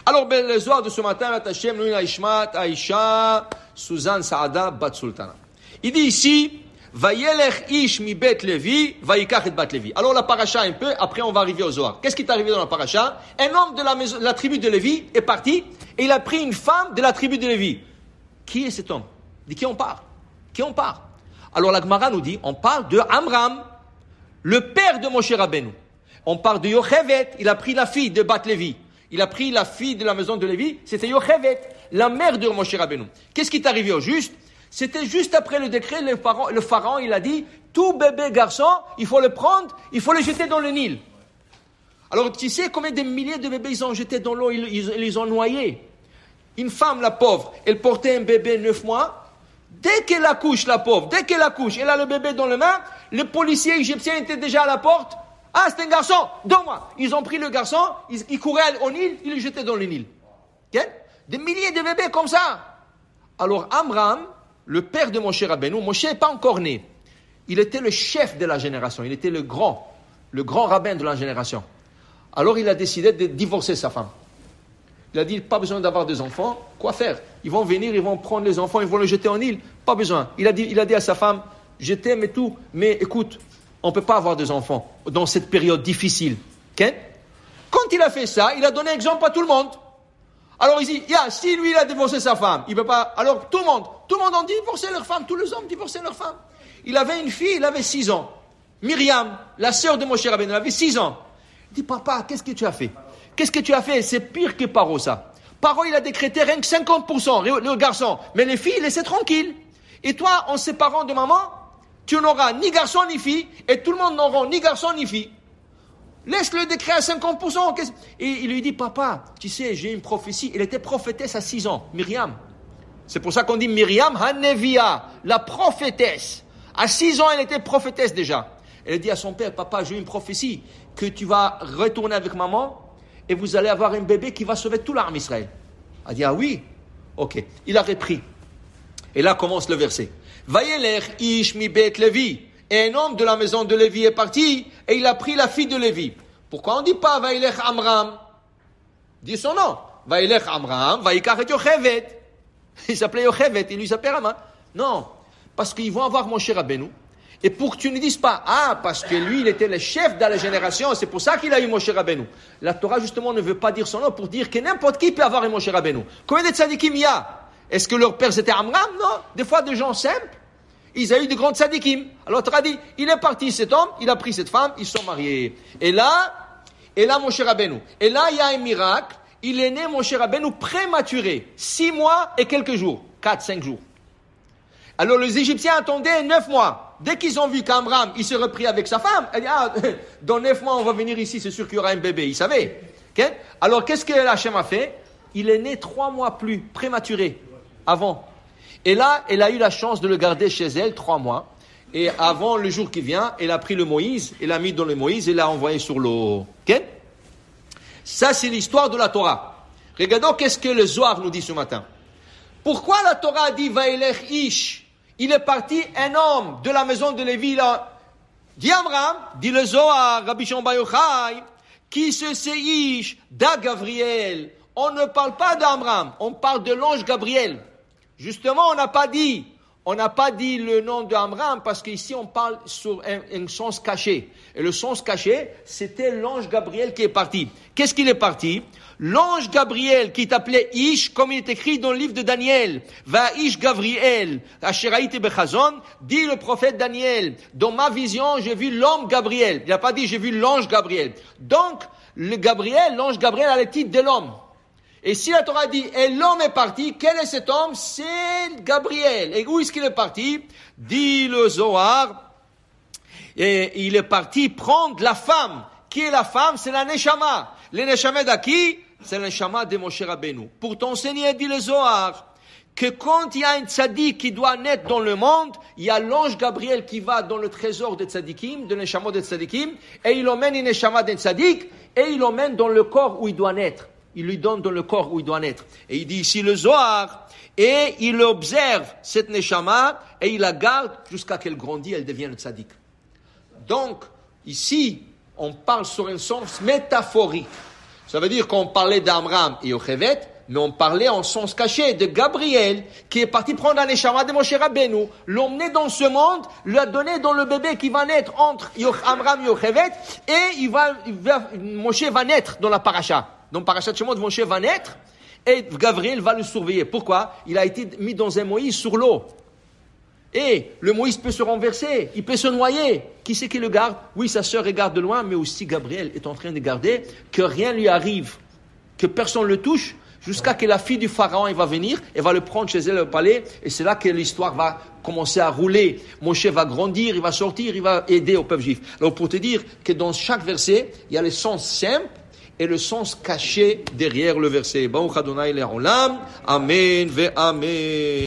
Alors, le Zohar de ce matin, la Tachem, Louina Ishmat, Aïcha, Suzanne Saada, Bat Sultana. Il dit ici, Vayelech Ish mi Bet Levi, Vayikach et Bat Levi. Alors, la paracha un peu, après on va arriver au Zohar. Qu'est-ce qui est arrivé dans la paracha? Un homme de la tribu de Lévi est parti, et il a pris une femme de la tribu de Lévi. Qui est cet homme? De qui on parle? Alors, la Gemara nous dit, on parle de Amram, le père de Moshe Rabbeinu. On parle de Yochevet, il a pris la fille de Bat Levi. Il a pris la fille de la maison de Lévi, c'était Yochevet, la mère de Moshe Rabbeinu. Qu'est-ce qui est arrivé au juste? C'était juste après le décret, le pharaon, il a dit, tout bébé garçon, il faut le prendre, il faut le jeter dans le Nil. Alors, tu sais combien de milliers de bébés ils ont jeté dans l'eau, ils les ont noyés. Une femme, la pauvre, elle portait un bébé 9 mois. Dès qu'elle accouche, la pauvre, elle a le bébé dans les mains, le policier égyptien était déjà à la porte. Ah, c'est un garçon, donne-moi. Ils ont pris le garçon, ils couraient au Nil, ils le jetaient dans le Nil. Okay? Des milliers de bébés comme ça. Alors, Amram, le père de Moshe Rabbeinu, Moshe n'est pas encore né. Il était le chef de la génération, il était le grand rabbin de la génération. Alors, il a décidé de divorcer sa femme. Il a dit, pas besoin d'avoir des enfants, quoi faire? Ils vont venir, ils vont prendre les enfants, ils vont les jeter en Nil, pas besoin. Il a dit à sa femme, je t'aime et tout, mais écoute, on ne peut pas avoir des enfants dans cette période difficile. Okay? Quand il a fait ça, il a donné exemple à tout le monde. Alors il dit, si lui il a divorcé sa femme, il ne peut pas. Alors tout le monde a divorcé leur femme, tous les hommes divorcé leur femme. Il avait une fille, il avait 6 ans. Myriam, la sœur de Moshe Rabbeinu, elle avait 6 ans. Il dit, papa, qu'est-ce que tu as fait? C'est pire que Paro ça. Paro il a décrété rien que 50%, le garçon. Mais les filles, laissez tranquille. Et toi, en séparant de maman, tu n'auras ni garçon ni fille, et tout le monde n'aura ni garçon ni fille. Laisse le décret à 50%. Et il lui dit, papa, tu sais, j'ai une prophétie. Elle était prophétesse à 6 ans, Myriam. C'est pour ça qu'on dit Myriam Hanevia, la prophétesse. À 6 ans, elle était prophétesse déjà. Elle dit à son père, papa, j'ai une prophétie, que tu vas retourner avec maman, et vous allez avoir un bébé qui va sauver tout l'armée Israël. Elle dit, ah oui? Ok. Il a repris. Et là commence le verset. Vayelech Ish mi Bet Levi. Et un homme de la maison de Lévi est parti et il a pris la fille de Lévi. Pourquoi on ne dit pas Vayelech Amram? Dis son nom. Vayelech Amram, Vayikach et Yochevet. Il s'appelait Yochevet, il lui s'appelait Amram. Non, parce qu'ils vont avoir Moshe Rabbeinu. Et pour que tu ne dises pas, parce que lui, il était le chef de la génération, c'est pour ça qu'il a eu Moshe Rabbeinu. La Torah, justement, ne veut pas dire son nom pour dire que n'importe qui peut avoir un Moshe Rabbeinu. Combien de tzadikim il y a? Est-ce que leur père c'était Amram? Non. Des fois, des gens simples, ils ont eu de grands tzadikim. Alors, tu as dit, il est parti cet homme, il a pris cette femme, ils sont mariés. Et là, Moshe Rabbeinu. Et là, il y a un miracle. Il est né, Moshe Rabbeinu, prématuré. 6 mois et quelques jours. 4-5 jours. Alors, les Égyptiens attendaient 9 mois. Dès qu'ils ont vu qu'Amram, il s'est repris avec sa femme, elle dit, dans 9 mois, on va venir ici, c'est sûr qu'il y aura un bébé. Ils savaient. Okay? Alors, qu'est-ce que Hachem a fait? Il est né 3 mois plus prématuré. Avant. Et là, elle a eu la chance de le garder chez elle 3 mois. Et avant le jour qui vient, elle a pris le Moïse, elle l'a mis dans le Moïse et l'a envoyé sur l'eau. Ok? Ça, c'est l'histoire de la Torah. Regardons qu'est-ce que le Zohar nous dit ce matin. Pourquoi la Torah a dit Vaïlech Ish? Il est parti un homme de la maison de Lévi, là. Dit Amram, dit le Zohar, Rabbi Shimon Bar Yochai, qui se sait Ish, da Gabriel. On ne parle pas d'Amram, on parle de l'ange Gabriel. Justement, on n'a pas dit le nom d'Amram parce qu'ici on parle sur un sens caché. Et le sens caché, c'était l'ange Gabriel qui est parti. Qu'est-ce qu'il est parti? L'ange Gabriel qui t'appelait Ish, comme il est écrit dans le livre de Daniel. Va Ish Gabriel, Asheraïte Bechazon, dit le prophète Daniel. Dans ma vision, j'ai vu l'homme Gabriel. Il n'a pas dit j'ai vu l'ange Gabriel. Donc, l'ange Gabriel a le titre de l'homme. Et si la Torah dit, et l'homme est parti, quel est cet homme? C'est Gabriel. Et où est-ce qu'il est parti? Dit le Zohar, et il est parti prendre la femme. Qui est la femme? C'est la Neshama. Le Neshama d'Aki, c'est le Neshama de Moshe Rabbeinu. Pour t'enseigner, dit le Zohar, que quand il y a un tzaddik qui doit naître dans le monde, il y a l'ange Gabriel qui va dans le trésor des tzaddikim, de Neshama des tzaddikim, et il emmène une Neshama d'un tzaddik, et il l'emmène dans le corps où il doit naître. Il lui donne dans le corps où il doit naître. Et il dit ici le Zohar, et il observe cette Neshama, et il la garde jusqu'à qu'elle grandit, elle devienne tzaddik. Donc, ici, on parle sur un sens métaphorique. Ça veut dire qu'on parlait d'Amram et Yochevet, mais on parlait en sens caché de Gabriel, qui est parti prendre un neshama de Moshe Rabbeinu, l'emmener dans ce monde, lui a donné dans le bébé qui va naître entre Amram et Yochevet, et Moshe va naître dans la paracha. Dans Parashat Shemot, Moshe va naître, et Gabriel va le surveiller. Pourquoi? Il a été mis dans un Moïse sur l'eau. Et le Moïse peut se renverser, il peut se noyer. Qui c'est qui le garde? Oui, sa sœur regarde de loin, mais aussi Gabriel est en train de garder que rien lui arrive, que personne ne le touche, jusqu'à que la fille du pharaon elle va venir, elle va le prendre chez elle au palais, et c'est là que l'histoire va commencer à rouler. Moshe va grandir, il va sortir, il va aider au peuple juif. Alors pour te dire que dans chaque verset, il y a le sens simple et le sens caché derrière le verset. Baruch Adonai le'olam, Amen ve Amen.